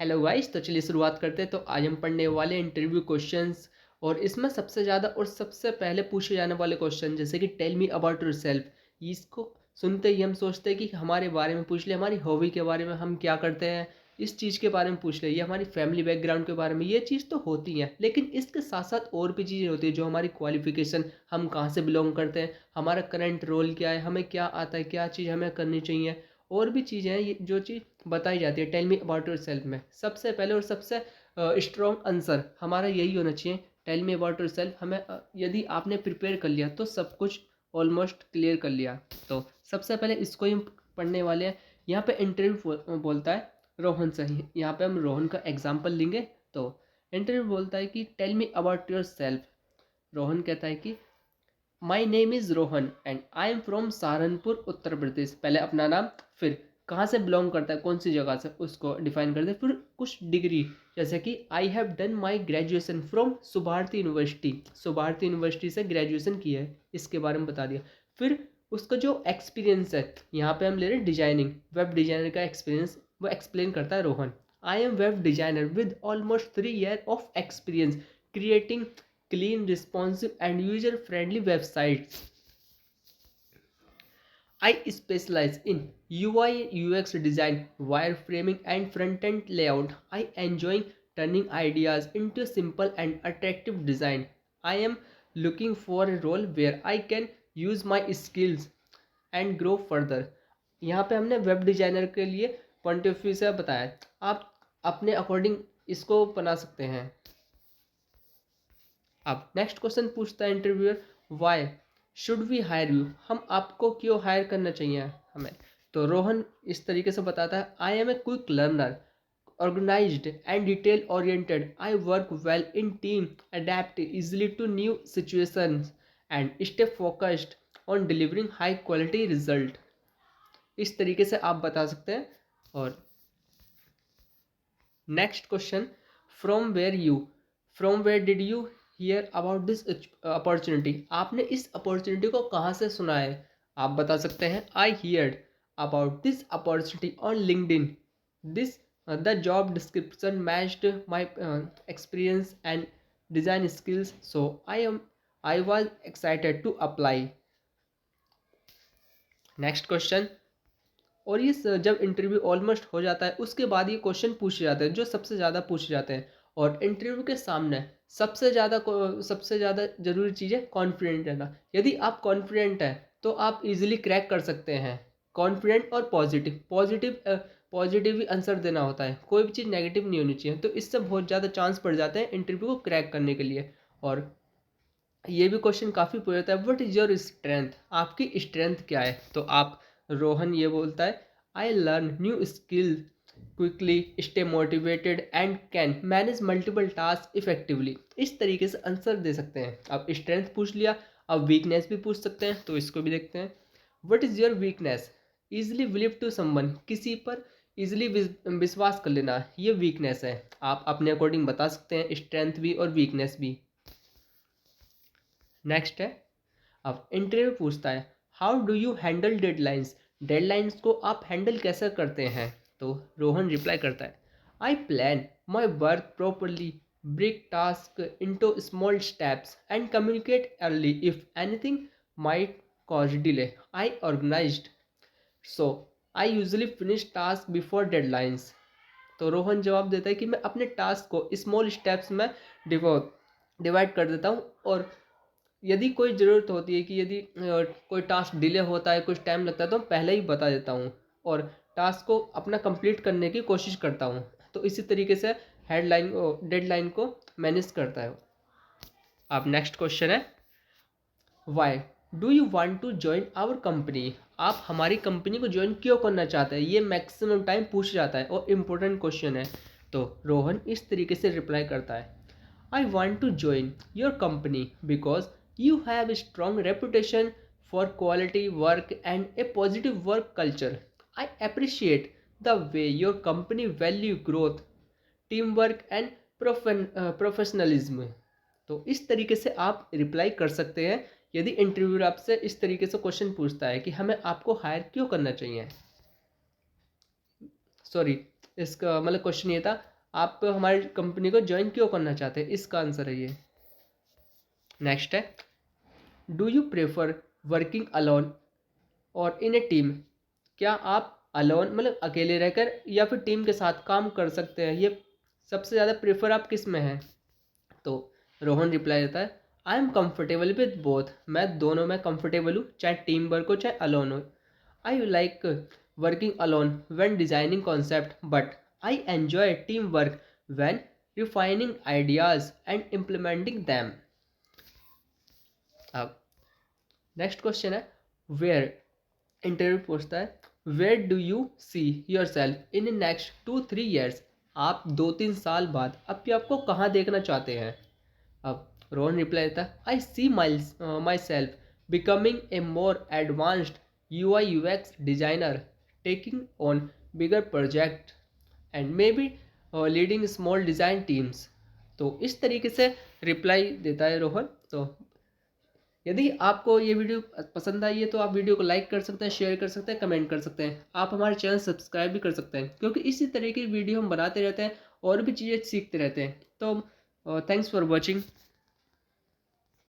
Hello guys, तो चलिए शुरुआत करते हैं। तो आज हम पढ़ने वाले इंटरव्यू क्वेश्चंस और इसमें सबसे ज़्यादा और सबसे पहले पूछे जाने वाले क्वेश्चन जैसे कि टेल मी अबाउट योरसेल्फ। इसको सुनते ही हम सोचते हैं कि हमारे बारे में पूछ ले, हमारी हॉबी के बारे में, हम क्या करते हैं इस चीज़ के बारे में पूछ ले, या हमारी फैमिली बैकग्राउंड के बारे में। ये चीज़ तो होती है, लेकिन इसके साथ साथ और भी चीज़ें होती है, जो हमारी क्वालिफिकेशन, हम कहाँ से बिलोंग करते हैं, हमारा करंट रोल क्या है, हमें क्या आता है, क्या चीज़ हमें करनी चाहिए, और भी चीज़ें हैं जो चीज़ बताई जाती है tell me about yourself में। सबसे पहले और सबसे स्ट्रॉन्ग आंसर हमारा यही होना चाहिए, tell me about yourself. हमें यदि आपने प्रिपेयर कर लिया तो सब कुछ ऑलमोस्ट क्लियर कर लिया। तो सबसे पहले इसको ही हम पढ़ने वाले हैं। यहाँ पे इंटरव्यू बोलता है रोहन से ही, यहाँ पे हम रोहन का एग्जाम्पल लेंगे। तो इंटरव्यू बोलता है कि tell me about yourself. Rohan कहता है कि my name is Rohan and I am from Saharanpur Uttar Pradesh. पहले अपना नाम, फिर कहाँ से बिलोंग करता है, कौन सी जगह से, उसको डिफाइन कर दे। फिर कुछ डिग्री, जैसे कि I have done my graduation from Subharti university, Subharti university से ग्रेजुएशन की है, इसके बारे में बता दिया। फिर उसका जो एक्सपीरियंस है, यहाँ पे हम ले रहे हैं डिजाइनिंग, वेब डिजाइनर का एक्सपीरियंस, वो एक्सप्लेन करता है Rohan. I am web designer with almost 3 years of experience creating clean, responsive, and user-friendly websites. I specialize in UI UX design, wireframing, and front-end layout. I enjoy turning ideas into simple and attractive design. I am looking for a role where I can use my skills and grow further. यहाँ पे हमने web designer के लिए point of view से बताया, आप अपने according इसको बना सकते हैं। अब नेक्स्ट क्वेश्चन पूछता है interviewer, why should we hire you, हम आपको क्यों हायर करना चाहिए हमें। तो रोहन इस तरीके से बताता है, I am a quick learner, organized and detail oriented. I work well in team, adapt easily to new situations, and stay focused on delivering high quality result. इस तरीके से आप बता सकते हैं। और next question, from where did you hear about this opportunity, आपने इस अपॉर्चुनिटी को कहाँ से सुना है। आप बता सकते हैं, I heard about this opportunity on LinkedIn, this the job description matched my experience and design skills, so I was excited to apply. Next question, और ये जब इंटरव्यू ऑलमोस्ट हो जाता है उसके बाद ये क्वेश्चन पूछे जाते हैं जो सबसे ज़्यादा पूछे जाते हैं। और इंटरव्यू के सामने सबसे ज़्यादा ज़रूरी चीज़ है कॉन्फिडेंट रहना। यदि आप कॉन्फिडेंट हैं तो आप इजीली क्रैक कर सकते हैं। कॉन्फिडेंट और पॉजिटिव ही आंसर देना होता है, कोई भी चीज़ नेगेटिव नहीं होनी चाहिए। तो इससे बहुत ज़्यादा चांस पड़ जाते हैं इंटरव्यू को क्रैक करने के लिए। और ये भी क्वेश्चन काफ़ी पूछ जाता है, व्हाट इज़ योर स्ट्रेंथ, आपकी स्ट्रेंथ क्या है। तो आप रोहन ये बोलता है, I learn new skill quickly, stay motivated and can manage multiple task effectively. इस तरीके से आंसर दे सकते हैं। अब स्ट्रेंथ पूछ लिया, अब वीकनेस भी पूछ सकते हैं, तो इसको भी देखते हैं। What is your weakness, easily believe to someone, किसी पर ईजिली विश्वास कर लेना, ये वीकनेस है। आप अपने अकॉर्डिंग बता सकते हैं स्ट्रेंथ भी और वीकनेस भी। नेक्स्ट है, अब इंटरव्यू पूछता है, how do you handle deadlines, deadlines को आप हैंडल कैसे करते हैं। तो रोहन रिप्लाई करता है, I plan my work properly, break task into small steps and communicate early if anything might cause delay. I organized, so I usually finish task before deadlines. तो रोहन जवाब देता है कि मैं अपने टास्क को स्मॉल स्टेप्स में डिवाइड कर देता हूँ, और यदि कोई ज़रूरत होती है कि यदि कोई टास्क डिले होता है, कुछ टाइम लगता है, तो पहले ही बता देता हूँ और टास्क को अपना कंप्लीट करने की कोशिश करता हूँ। तो इसी तरीके से डेडलाइन को मैनेज करता है। अब नेक्स्ट क्वेश्चन है, why do you want to join our company, आप हमारी कंपनी को ज्वाइन क्यों करना चाहते हैं। ये मैक्सिमम टाइम पूछ जाता है और इम्पोर्टेंट क्वेश्चन है। तो रोहन इस तरीके से रिप्लाई करता है, I want to join your company because you have a strong reputation for quality work and a positive work culture. I appreciate the way your company value growth, teamwork and professionalism. तो इस तरीके से आप reply कर सकते हैं यदि interviewer आपसे इस तरीके से क्वेश्चन पूछता है कि हमें आपको हायर क्यों करना चाहिए। सॉरी, इसका मतलब क्वेश्चन ये था, आप हमारी कंपनी को ज्वाइन क्यों करना चाहते हैं, इसका आंसर है ये। नेक्स्ट है, do you prefer working alone और इन ए टीम? क्या आप अलोन मतलब अकेले रहकर या फिर टीम के साथ काम कर सकते हैं, ये सबसे ज़्यादा प्रेफर आप किस में है? तो रोहन रिप्लाई देता है, I am comfortable with both, मैं दोनों में कंफर्टेबल हूँ, चाहे टीम वर्क हो चाहे अलोन हो। I like working alone when designing concept, but I enjoy team work when refining ideas and implementing them. अब नेक्स्ट क्वेश्चन है, वेयर इंटरव्यू पूछता है, where do you see yourself in next 2-3 years? आप 2-3 साल बाद अपने आप को कहाँ देखना चाहते हैं? अब रोहन रिप्लाई देता है, I see myself becoming a more advanced UI/UX designer, taking on bigger project and maybe leading small design teams. तो इस तरीके से रिप्लाई देता है रोहन। तो यदि आपको ये वीडियो पसंद आई है तो आप वीडियो को लाइक कर सकते हैं, शेयर कर सकते हैं, कमेंट कर सकते हैं। आप हमारे चैनल सब्सक्राइब भी कर सकते हैं, क्योंकि इसी तरह की वीडियो हम बनाते रहते हैं और भी चीज़ें सीखते रहते हैं। तो थैंक्स फॉर वॉचिंग।